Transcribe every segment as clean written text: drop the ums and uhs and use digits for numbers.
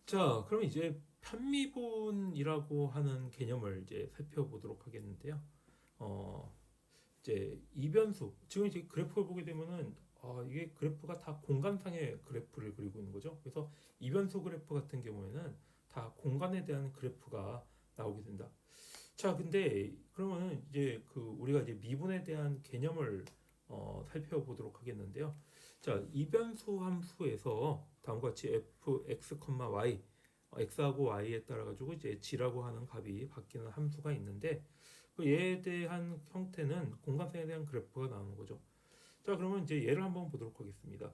자, 그럼 이제 편미분이라고 하는 개념을 이제 살펴보도록 하겠는데요. 어, 이제 이변수, 지금 이제 그래프를 보게 되면은 이게 그래프가 다 공간상의 그래프를 그리고 있는 거죠. 그래서 이변수 그래프 같은 경우에는 다 공간에 대한 그래프가 나오게 된다. 자, 근데 그러면은 이제 그 우리가 이제 미분에 대한 개념을 살펴보도록 하겠는데요. 자, 이변수 함수에서 다음과 같이 f(x, y) x하고 y에 따라 가지고 이제 g라고 하는 값이 바뀌는 함수가 있는데 그 얘에 대한 형태는 공간상에 대한 그래프가 나오는 거죠. 자, 그러면 이제 얘를 한번 보도록 하겠습니다.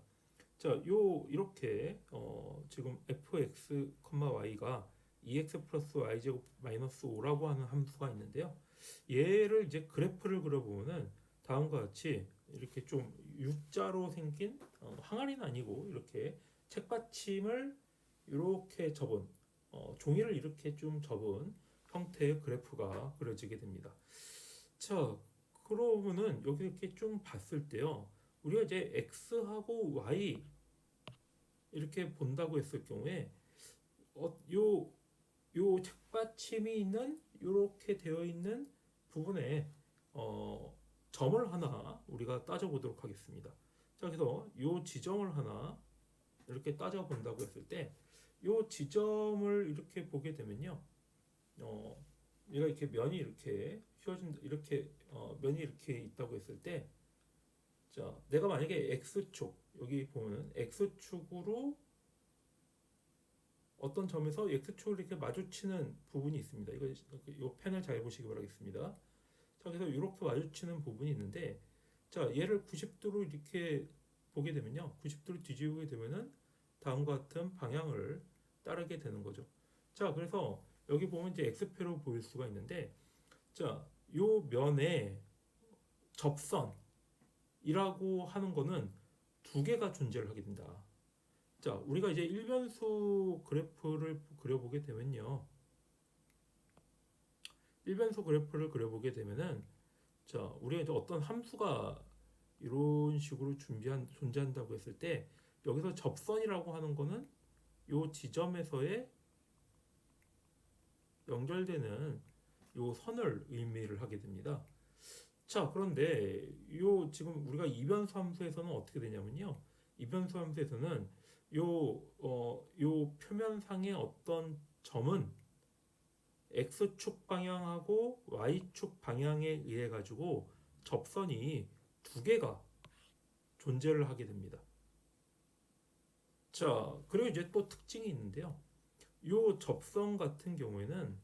자, 이렇게 지금 f(x, y가 2x 플러스 y제곱 마이너스 5라고 하는 함수가 있는데요. 얘를 이제 그래프를 그려보면은 다음과 같이 이렇게 좀 U자로 생긴 항아리는 아니고 이렇게 책받침을 이렇게 접은 종이를 이렇게 좀 접은 형태의 그래프가 그려지게 됩니다. 자, 그러면은 여기 이렇게 좀 봤을 때요. 우리가 이제 x하고 y 이렇게 본다고 했을 경우에 요 책받침이 있는 이렇게 되어 있는 부분에 점을 하나 우리가 따져보도록 하겠습니다. 자, 그래서 요 지점을 하나 이렇게 따져본다고 했을 때 요 지점을 이렇게 보게 되면요. 어, 얘가 이렇게 면이 이렇게 휘어진 이렇게 면이 이렇게 있다고 했을 때 자, 내가 만약에 x축 여기 보면은 x축으로 어떤 점에서 x축을 이렇게 마주치는 부분이 있습니다. 이 펜을 잘 보시기 바라겠습니다. 자, 그래서 이렇게 마주치는 부분이 있는데, 자, 얘를 90도로 이렇게 보게 되면요, 90도로 뒤집게 되면은 다음과 같은 방향을 따르게 되는 거죠. 자, 그래서 여기 보면 이제 x표로 보일 수가 있는데, 자, 요 면에 접선이라고 하는 거는 두 개가 존재를 하게 된다. 자, 우리가 이제 일변수 그래프를 그려보게 되면요. 일변수 그래프를 그려보게 되면은, 자, 우리가 이제 어떤 함수가 이런 식으로 존재한다고 했을 때, 여기서 접선이라고 하는 거는 요 지점에서의 연결되는 요 선을 의미를 하게 됩니다. 자, 그런데 요 지금 우리가 이변수 함수에서는 어떻게 되냐면요. 이변수 함수에서는 요 표면상의 어떤 점은 x축 방향하고 y축 방향에 의해 가지고 접선이 두 개가 존재를 하게 됩니다. 자, 그리고 이제 또 특징이 있는데요. 요 접선 같은 경우에는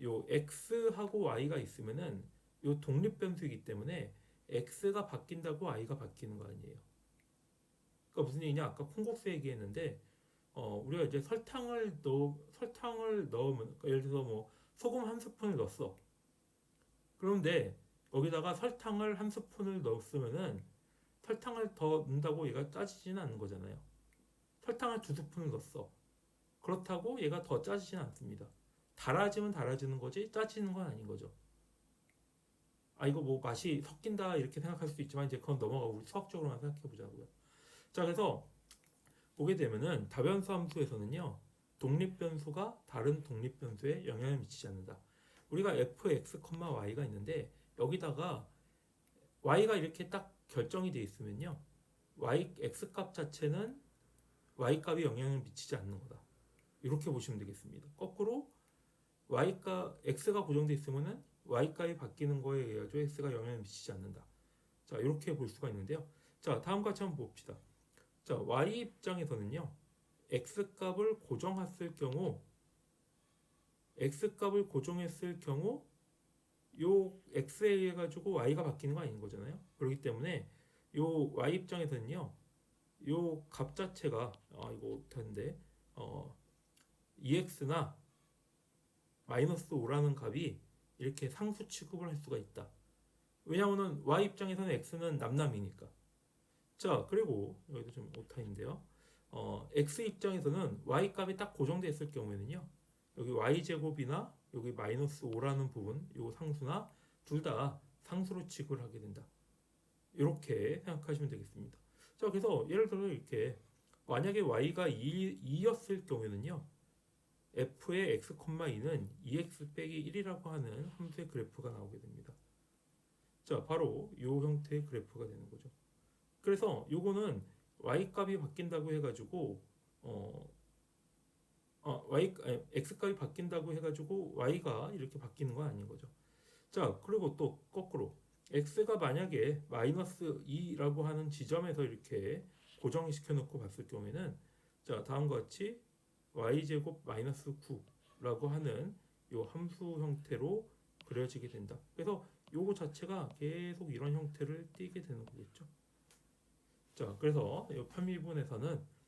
요 x하고 y가 있으면은 요 독립 변수이기 때문에 x가 바뀐다고 y가 바뀌는 거 아니에요. 그러니까 무슨 얘기냐? 아까 콩국수 얘기했는데 우리가 이제 설탕을 넣으면 그러니까 예를 들어서 뭐 소금 한 스푼을 넣었어. 그런데 여기다가 설탕을 한 스푼을 넣었으면은 설탕을 더 넣는다고 얘가 짜지지는 않는 거잖아요. 설탕을 두 스푼을 넣었어. 그렇다고 얘가 더 짜지지는 않습니다. 달아지면 달아지는 거지 짜지는 건 아닌 거죠. 아, 이거 뭐 맛이 섞인다 이렇게 생각할 수도 있지만 이제 그건 넘어가고 우리 수학적으로만 생각해 보자고요. 자, 그래서 보게 되면은 다변수 함수에서는요. 독립 변수가 다른 독립 변수에 영향을 미치지 않는다. 우리가 fx, y가 있는데 여기다가 y가 이렇게 딱 결정이 돼 있으면요. x 값 자체는 y 값이 영향을 미치지 않는 거다. 이렇게 보시면 되겠습니다. 거꾸로 x가 고정돼 있으면은 y 값이 바뀌는 거에 의해 x가 영향을 미치지 않는다. 자, 이렇게 볼 수가 있는데요. 자, 다음 같이 한번 봅시다. 자, y 입장에서는요. x 값을 고정했을 경우 요 x에 의해 가지고 y가 바뀌는 거 아닌 거잖아요. 그렇기 때문에 요 y 입장에서는요. 요 값 자체가 이거 되는데 2x나 마이너스 5라는 값이 이렇게 상수 취급을 할 수가 있다. 왜냐하면 y 입장에서는 x는 남남이니까. 자, 그리고 여기도 좀 오타인데요. x 입장에서는 y 값이 딱 고정되어 있을 경우에는요. 여기 y 제곱이나 여기 마이너스 5라는 부분, 요 상수나 둘 다 상수로 취급을 하게 된다. 이렇게 생각하시면 되겠습니다. 자, 그래서 예를 들어 이렇게 만약에 y가 2였을 경우에는요. f의 x, 2는 2x 빼기 1이라고 하는 함수의 그래프가 나오게 됩니다. 자, 바로 이 형태의 그래프가 되는 거죠. 그래서 요거는 y 값이 바뀐다고 해가지고 x 값이 바뀐다고 해가지고 y가 이렇게 바뀌는 건 아닌 거죠. 자, 그리고 또 거꾸로 x가 만약에 마이너스 2라고 하는 지점에서 이렇게 고정시켜 놓고 봤을 경우에는 자, 다음과 같이 y제곱 마이너스 9라고 하는 요 함수 형태로 그려지게 된다. 그래서 요거 자체가 계속 이런 형태를 띠게 되는 거겠죠. 자, 그래서 이 편미분에서는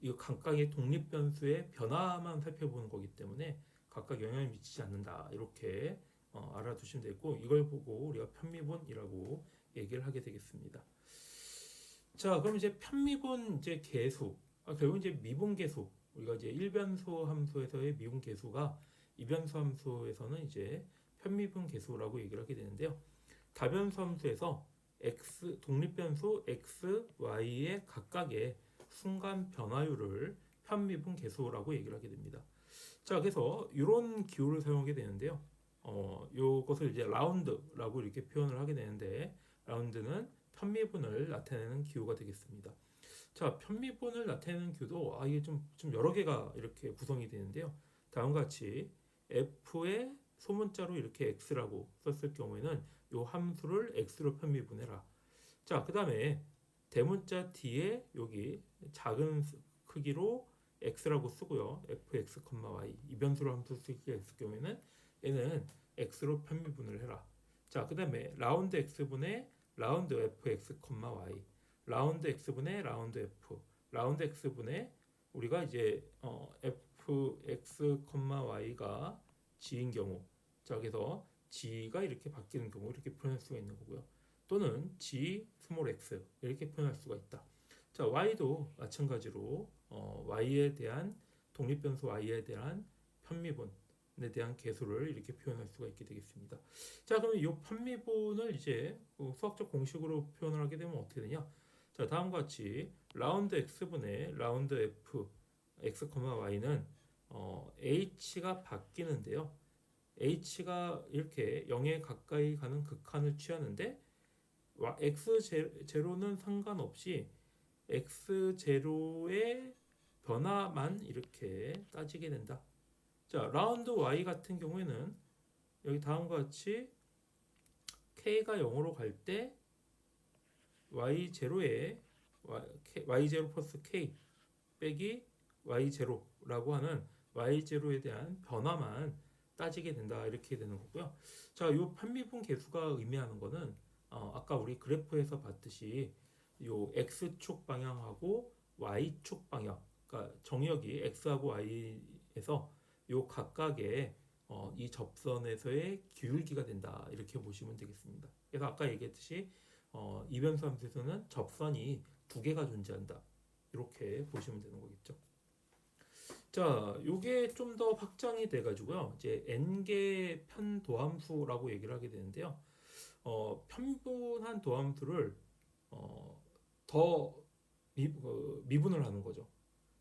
이 각각의 독립 변수의 변화만 살펴보는 거기 때문에 각각 영향을 미치지 않는다. 이렇게 알아두시면 되고 이걸 보고 우리가 편미분이라고 얘기를 하게 되겠습니다. 자, 그럼 이제 편미분 이제 계수, 결국 이제 미분계수, 우리가 이제 일변수 함수에서의 미분계수가 이변수 함수에서는 이제 편미분 계수라고 얘기를 하게 되는데요. 다변수 함수에서 x 독립변수 x, y의 각각의 순간 변화율을 편미분 계수라고 얘기를 하게 됩니다. 자, 그래서 이런 기호를 사용하게 되는데요. 요것을 이제 라운드라고 이렇게 표현을 하게 되는데 라운드는 편미분을 나타내는 기호가 되겠습니다. 자, 편미분을 나타내는 기호도 이게 좀 여러 개가 이렇게 구성이 되는데요. 다음과 같이 f의 소문자로 이렇게 x라고 썼을 경우에는 이 함수를 x로 편미분해라. 자, 그 다음에 대문자 뒤에 여기 작은 크기로 x라고 쓰고요. fx, y 이 변수로 함수 쓰기가 있을 경우에는 얘는 x로 편미분을 해라. 자, 그 다음에 라운드 x분의 라운드 fx, y 라운드 x분의 라운드 f 라운드 x분의 우리가 이제 fx, y가 g인 경우 자, 그래서 g가 이렇게 바뀌는 경우 이렇게 표현할 수가 있는 거고요. 또는 g 스몰 x 이렇게 표현할 수가 있다. 자, y도 마찬가지로 y에 대한 독립변수 y에 대한 편미분에 대한 계수를 이렇게 표현할 수가 있게 되겠습니다. 자, 그럼 이 편미분을 이제 수학적 공식으로 표현을 하게 되면 어떻게 되냐? 자, 다음과 같이 라운드 x분의 라운드 f x, y는 h가 바뀌는데요. h가 이렇게 0에 가까이 가는 극한을 취하는데 x0는 상관없이 x0의 변화만 이렇게 따지게 된다. 자, 라운드 y 같은 경우에는 여기 다음과 같이 k가 0으로 갈 때 y0에 y0 플러스 k 빼기 y0라고 하는 y0에 대한 변화만 따지게 된다 이렇게 되는 거고요. 자, 이 편미분 계수가 의미하는 거는 아까 우리 그래프에서 봤듯이 요 x축 방향하고 y축 방향, 그러니까 정역이 x하고 y에서 요 각각의 이 접선에서의 기울기가 된다 이렇게 보시면 되겠습니다. 그래서 아까 얘기했듯이 이변수 함수에서는 접선이 두 개가 존재한다 이렇게 보시면 되는 거겠죠. 자, 요게 좀 더 확장이 돼가지고요. 이제 n개 편도함수라고 얘기를 하게 되는데요. 편분한 도함수를 더 미분을 하는 거죠.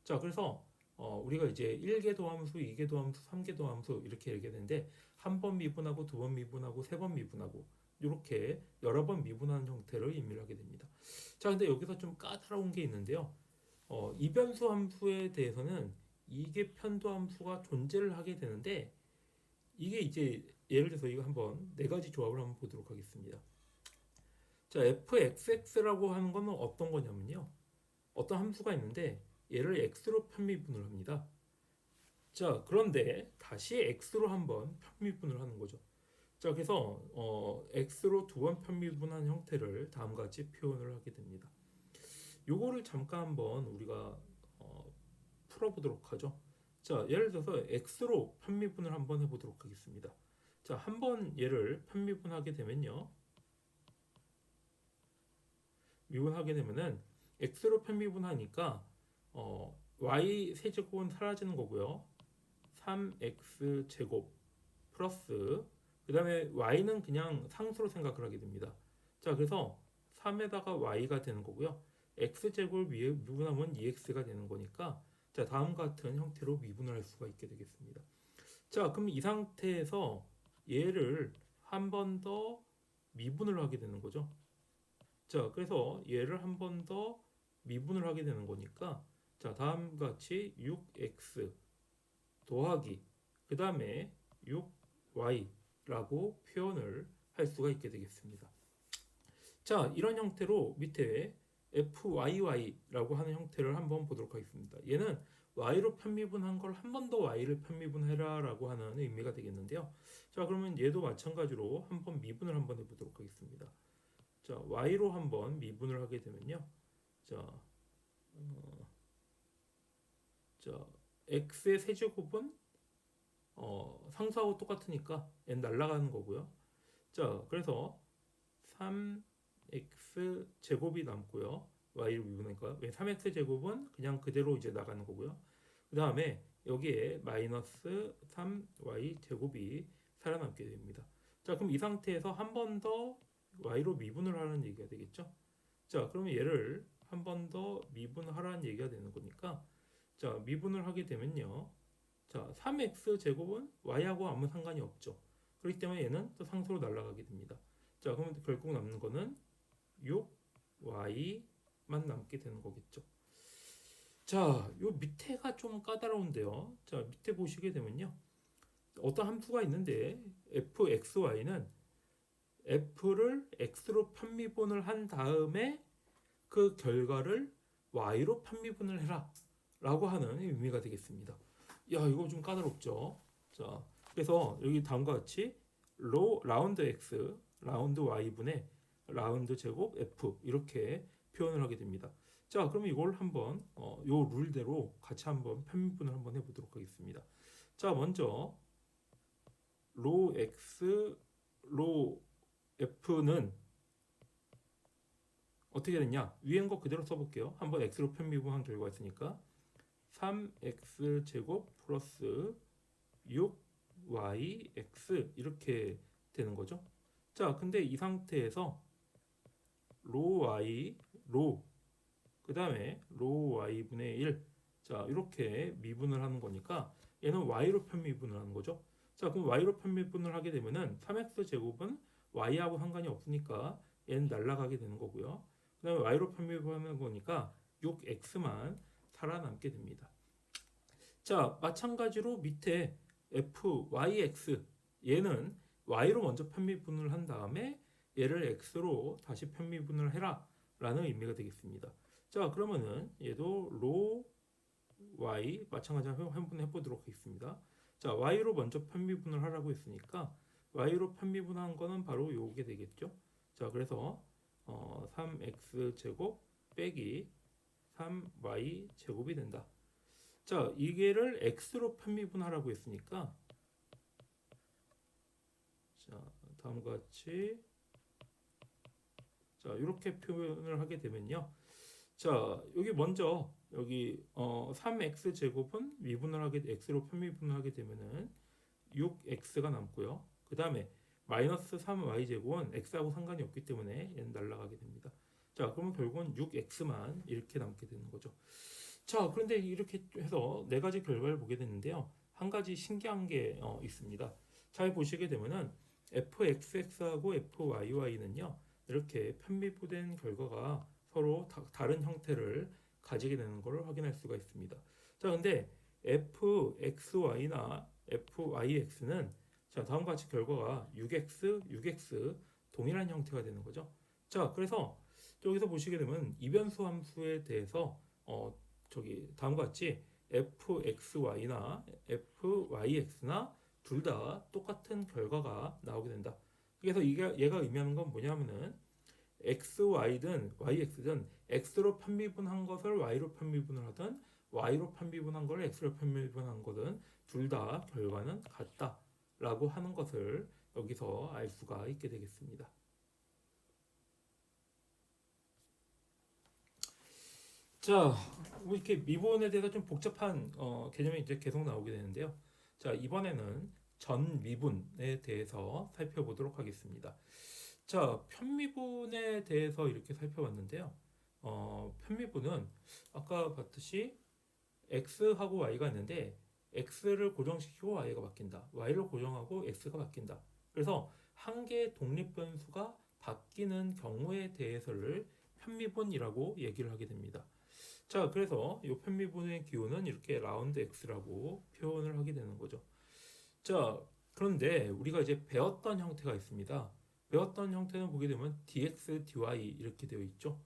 자, 그래서 우리가 이제 1개 도함수, 2개 도함수, 3개 도함수 이렇게 얘기했는데 한 번 미분하고 두 번 미분하고 세 번 미분하고 이렇게 여러 번 미분하는 형태를 의미를 하게 됩니다. 자, 근데 여기서 좀 까다로운 게 있는데요. 이변수 함수에 대해서는 이게 편도함수가 존재를 하게 되는데 이게 이제 예를 들어서 이거 한번 네 가지 조합을 한번 보도록 하겠습니다. 자, fxx라고 하는 거는 어떤 거냐면요. 어떤 함수가 있는데 얘를 x로 편미분을 합니다. 자, 그런데 다시 x로 한번 편미분을 하는 거죠. 자, 그래서 x로 두 번 편미분한 형태를 다음과 같이 표현을 하게 됩니다. 요거를 잠깐 한번 우리가 풀어보도록 하죠. 자, 예를 들어서 x로 편미분을 한번 해보도록 하겠습니다. 자, 한번 얘를 편미분하게 되면요. 미분하게 되면은 x로 편미분하니까 y 세제곱은 사라지는 거고요. 3x 제곱 플러스 그 다음에 y는 그냥 상수로 생각을 하게 됩니다. 자, 그래서 3에다가 y가 되는 거고요. x제곱을 미분하면 2x가 되는 거니까 자, 다음과 같은 형태로 미분을 할 수가 있게 되겠습니다. 자, 그럼 이 상태에서 얘를 한 번 더 미분을 하게 되는 거죠. 자, 그래서 얘를 한 번 더 미분을 하게 되는 거니까 자, 다음과 같이 6x 더하기 그 다음에 6y라고 표현을 할 수가 있게 되겠습니다. 자, 이런 형태로 밑에 fyy라고 하는 형태를 한번 보도록 하겠습니다. 얘는 y로 편미분한 걸 한 번 더 y를 편미분해라 라고 하는 의미가 되겠는데요. 자, 그러면 얘도 마찬가지로 한번 미분을 한번 해보도록 하겠습니다. 자, y로 한번 미분을 하게 되면요. 자, 자 x의 세제곱은 상수하고 똑같으니까 n 날라가는 거고요. 자, 그래서 3x 제곱이 남고요. y를 미분하니까 3x 제곱은 그냥 그대로 이제 나가는 거고요. 그 다음에 여기에 마이너스 3y 제곱이 살아남게 됩니다. 자, 그럼 이 상태에서 한 번 더 y로 미분을 하라는 얘기가 되겠죠. 자, 그러면 얘를 한 번 더 미분하라는 얘기가 되는 거니까 자, 미분을 하게 되면요. 자, 3x 제곱은 y하고 아무 상관이 없죠. 그렇기 때문에 얘는 또 상수로 날아가게 됩니다. 자, 그러면 결국 남는 거는 6y만 남게 되는 거겠죠. 자, 요 밑에가 좀 까다로운데요. 자, 밑에 보시게 되면요. 어떤 함수가 있는데 fxy는 f를 x로 편미분을 한 다음에 그 결과를 y로 편미분을 해라 라고 하는 의미가 되겠습니다. 야, 이거 좀 까다롭죠. 자, 그래서 여기 다음과 같이 라운드 x 라운드 y분의 라운드 제곱 f 이렇게 표현을 하게 됩니다. 자, 그러면 이걸 한번 요 룰대로 같이 한번 편미분을 한번 해보도록 하겠습니다. 자, 먼저 로 x 로 f는 어떻게 됐냐? 위엔 거 그대로 써볼게요. 한번 x로 편미분한 결과가 있으니까 3x 제곱 플러스 6yx 이렇게 되는 거죠. 자, 근데 이 상태에서 로 y 로 그 다음에 로 y분의 1 자, 이렇게 미분을 하는 거니까 얘는 y로 편미분을 하는 거죠. 자, 그럼 y로 편미분을 하게 되면은 3x 제곱은 y하고 상관이 없으니까 얘는 날아가게 되는 거고요. 그 다음에 y로 편미분하는 거니까 6x만 살아남게 됩니다. 자, 마찬가지로 밑에 fyx 얘는 y로 먼저 편미분을 한 다음에 얘를 x로 다시 편미분을 해라 라는 의미가 되겠습니다. 자, 그러면은 얘도 로 y 마찬가지로 한번 해보도록 하겠습니다. 자, y로 먼저 편미분을 하라고 했으니까 y로 편미분한 거는 바로 요게 되겠죠. 자, 그래서 3x 제곱 빼기 3y 제곱이 된다. 자, 이게를 x로 편미분하라고 했으니까 자, 다음과 같이 자, 이렇게 표현을 하게 되면요. 자, 여기 먼저 여기 3x 제곱은 미분을 하게 x로 편미분을 하게 되면은 6x가 남고요. 그 다음에 마이너스 3y 제곱은 x하고 상관이 없기 때문에 얘는 날아가게 됩니다. 자, 그러면 결국은 6x만 이렇게 남게 되는 거죠. 자, 그런데 이렇게 해서 네 가지 결과를 보게 됐는데요. 한 가지 신기한 게 있습니다. 잘 보시게 되면은 fxx하고 fyy는요. 이렇게 편미분된 결과가 서로 다른 형태를 가지게 되는 것을 확인할 수가 있습니다. 자, 근데 fxy나 fyx는 자, 다음과 같이 결과가 6x, 6x 동일한 형태가 되는 거죠. 자, 그래서 여기서 보시게 되면 이변수 함수에 대해서 다음과 같이 fxy나 fyx나 둘 다 똑같은 결과가 나오게 된다. 그래서 얘가 의미하는 건 뭐냐면은 xy든 yx든 x로 편미분한 것을 y로 편미분을 하든 y로 편미분한 걸 x로 편미분한 거든 둘 다 결과는 같다라고 하는 것을 여기서 알 수가 있게 되겠습니다. 자, 뭐 이렇게 미분에 대해서 좀 복잡한 개념이 이제 계속 나오게 되는데요. 자, 이번에는 전미분에 대해서 살펴보도록 하겠습니다. 자, 편미분에 대해서 이렇게 살펴봤는데요. 편미분은 아까 봤듯이 x하고 y가 있는데 x를 고정시키고 y가 바뀐다. y를 고정하고 x가 바뀐다. 그래서 한 개의 독립 변수가 바뀌는 경우에 대해서를 편미분이라고 얘기를 하게 됩니다. 자, 그래서 이 편미분의 기호는 이렇게 라운드 x라고 표현을 하게 되는 거죠. 자, 그런데 우리가 이제 배웠던 형태가 있습니다. 배웠던 형태는 보게 되면 dx, dy 이렇게 되어 있죠.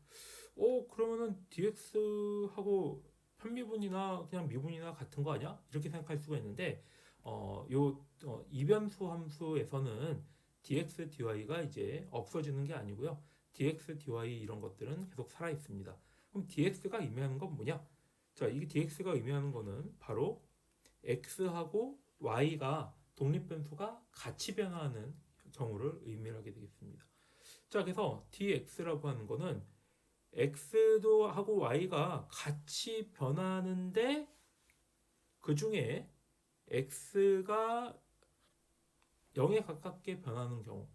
그러면은 dx하고 편미분이나 그냥 미분이나 같은 거 아니야? 이렇게 생각할 수가 있는데, 이변수 함수에서는 dx, dy가 이제 없어지는 게 아니고요. dx, dy 이런 것들은 계속 살아 있습니다. 그럼 dx가 의미하는 건 뭐냐? 자, 이게 dx가 의미하는 거는 바로 x하고 y가 독립변수가 같이 변화하는 경우를 의미하게 되겠습니다. 자, 그래서 dx라고 하는 거는 x도 하고 y가 같이 변하는데 그 중에 x가 0에 가깝게 변하는 경우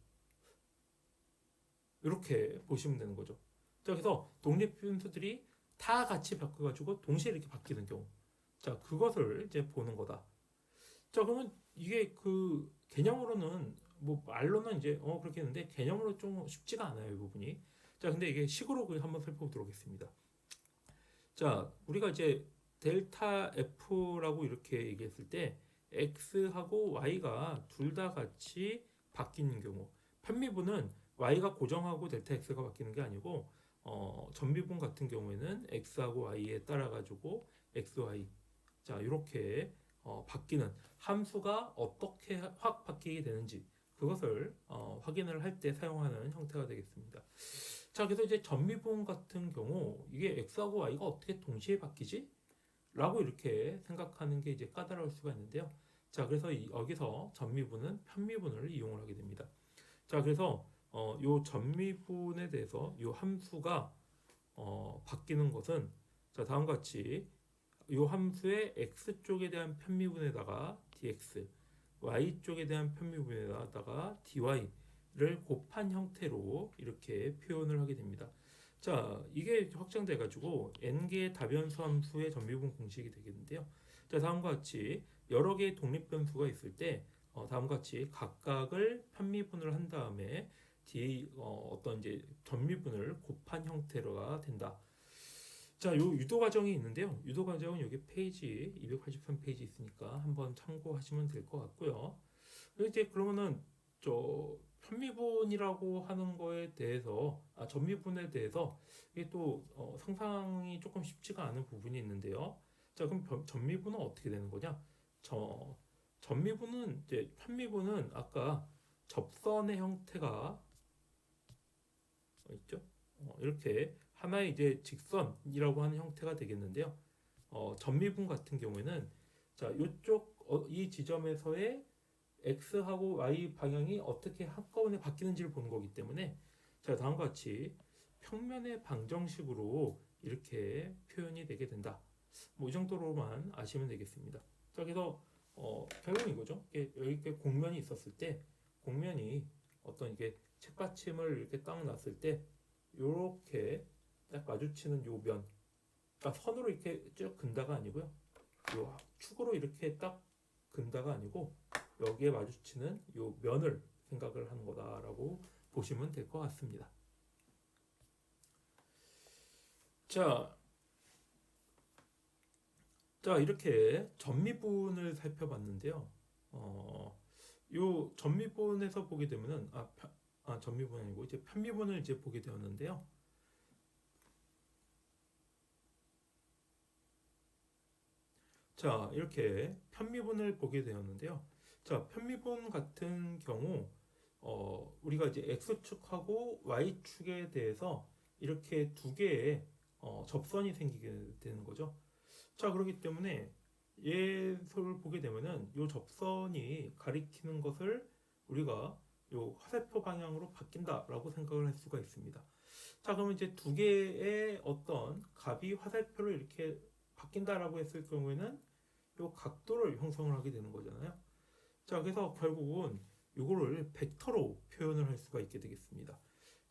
이렇게 보시면 되는 거죠. 자, 그래서 독립변수들이 다 같이 바뀌어가지고 동시에 이렇게 바뀌는 경우, 자, 그것을 이제 보는 거다. 자, 그러면 이게 그 개념으로는 뭐 말로는 이제 그렇게 했는데 개념으로 좀 쉽지가 않아요, 이 부분이. 자, 근데 이게 식으로 한번 살펴보도록 하겠습니다. 자, 우리가 이제 델타 F라고 이렇게 얘기했을 때 X하고 Y가 둘 다 같이 바뀌는 경우, 편미분은 Y가 고정하고 델타 X가 바뀌는 게 아니고 전미분 같은 경우에는 X하고 Y에 따라 가지고 XY, 자, 이렇게 바뀌는 함수가 어떻게 확 바뀌게 되는지 그것을 확인을 할 때 사용하는 형태가 되겠습니다. 자, 그래서 이제 전미분 같은 경우 이게 x하고 y가 어떻게 동시에 바뀌지? 라고 이렇게 생각하는 게 이제 까다로울 수가 있는데요. 자, 그래서 여기서 전미분은 편미분을 이용을 하게 됩니다. 자, 그래서 요 전미분에 대해서 요 함수가 바뀌는 것은 자, 다음과 같이 요 함수의 x 쪽에 대한 편미분에다가 dx, y 쪽에 대한 편미분에다가 dy를 곱한 형태로 이렇게 표현을 하게 됩니다. 자, 이게 확장돼 가지고 n개의 다변수 함수의 전미분 공식이 되겠는데요. 자, 다음과 같이 여러 개의 독립 변수가 있을 때 다음과 같이 각각을 편미분을 한 다음에 어떤 이제 전미분을 곱한 형태로가 된다. 자, 요 유도 과정이 있는데요. 유도 과정은 여기 페이지 283페이지 있으니까 한번 참고하시면 될 것 같고요. 이제 그러면은 저 편미분이라고 하는 거에 대해서 전미분에 대해서 이게 또 상상이 조금 쉽지가 않은 부분이 있는데요. 자, 그럼 전미분은 어떻게 되는 거냐? 전미분은 이제 편미분은 아까 접선의 형태가 있죠? 이렇게 하나의 이제 직선이라고 하는 형태가 되겠는데요. 전미분 같은 경우에는 자, 이쪽 이 지점에서의 x하고 y 방향이 어떻게 한꺼번에 바뀌는지를 보는 거기 때문에 자, 다음과 같이 평면의 방정식으로 이렇게 표현이 되게 된다. 뭐 이 정도로만 아시면 되겠습니다. 자, 그래서 결론은 이거죠. 여기 공면이 있었을 때 공면이 어떤 이게 책받침을 이렇게 딱 놨을 때 이렇게 딱 마주치는 요 면, 그러니까 선으로 이렇게 쭉 근다가 아니고요. 요 축으로 이렇게 딱 근다가 아니고 여기에 마주치는 요 면을 생각을 하는 거다라고 보시면 될 것 같습니다. 자, 이렇게 전미분을 살펴봤는데요. 요 전미분에서 보게 되면은 전미분이 아니고 이제 편미분을 이제 보게 되었는데요. 자, 이렇게 편미분을 보게 되었는데요. 자, 편미분 같은 경우 우리가 이제 x축하고 y축에 대해서 이렇게 두 개의 접선이 생기게 되는 거죠. 자, 그렇기 때문에 예를 보게 되면은 이 접선이 가리키는 것을 우리가 요 화살표 방향으로 바뀐다라고 생각을 할 수가 있습니다. 자, 그러면 이제 두 개의 어떤 값이 화살표를 이렇게 바뀐다라고 했을 경우에는 요 각도를 형성을 하게 되는 거잖아요. 자, 그래서 결국은 이거를 벡터로 표현을 할 수가 있게 되겠습니다.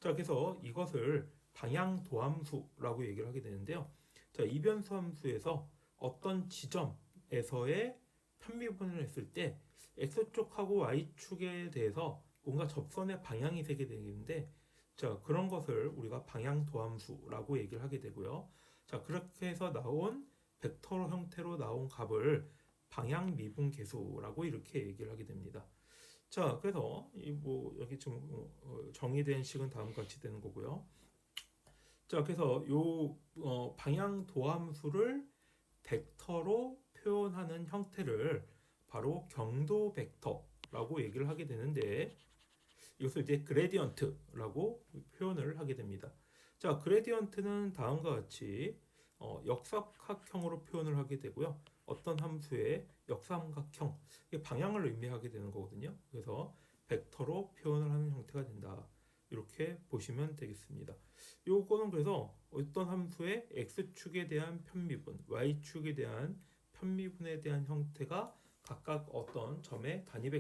자, 그래서 이것을 방향 도함수라고 얘기를 하게 되는데요. 자, 이변수 함수에서 어떤 지점에서의 편미분을 했을 때 X축하고 Y축에 대해서 뭔가 접선의 방향이 세게 되는데, 자, 그런 것을 우리가 방향도함수라고 얘기를 하게 되고요. 자, 그렇게 해서 나온 벡터 형태로 나온 값을 방향미분계수라고 이렇게 얘기를 하게 됩니다. 자, 그래서 이 뭐 여기 좀 정의된 식은 다음과 같이 되는 거고요. 자, 그래서 요 방향도함수를 벡터로 표현하는 형태를 바로 경도 벡터라고 얘기를 하게 되는데, 이것을 이제 그레디언트라고 표현을 하게 됩니다. 자, 그레디언트는 다음과 같이 역삼각형으로 표현을 하게 되고요. 어떤 함수의 역삼각형, 방향을 의미하게 되는 거거든요. 그래서 벡터로 표현을 하는 형태가 된다. 이렇게 보시면 되겠습니다. 요거는 그래서 어떤 함수의 x축에 대한 편미분, y축에 대한 편미분에 대한 형태가 각각 어떤 점의 단위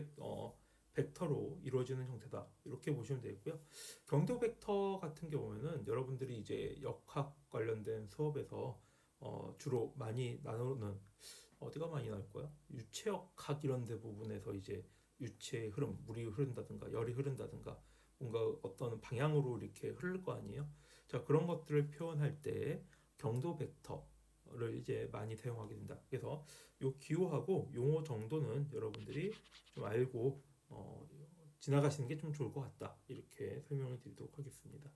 벡터로 이루어지는 형태다. 이렇게 보시면 되겠고요. 경도 벡터 같은 경우에는 여러분들이 이제 역학 관련된 수업에서 주로 많이 나누는, 어디가 많이 나올까요? 유체역학 이런 데 부분에서 이제 유체의 흐름, 물이 흐른다든가 열이 흐른다든가 뭔가 어떤 방향으로 이렇게 흐를 거 아니에요? 자, 그런 것들을 표현할 때 경도 벡터를 이제 많이 사용하게 된다. 그래서 요 기호하고 용어 정도는 여러분들이 좀 알고 지나가시는 게 좀 좋을 것 같다. 이렇게 설명을 드리도록 하겠습니다.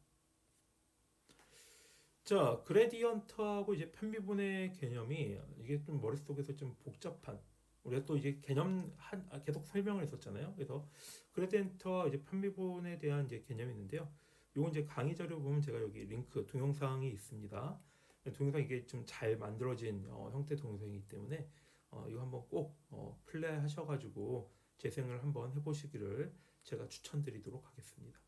자, 그레디언트하고 이제 편미분의 개념이 이게 좀 머릿속에서 좀 복잡한, 우리가 또 이제 개념 계속 설명을 했었잖아요. 그래서 그레디언트와 이제 편미분에 대한 이제 개념이 있는데요. 요건 이제 강의 자료 보면 제가 여기 링크 동영상이 있습니다. 동영상 이게 좀 잘 만들어진 형태 동영상이기 때문에 이거 한번 꼭 플레이 하셔가지고 재생을 한번 해보시기를 제가 추천드리도록 하겠습니다.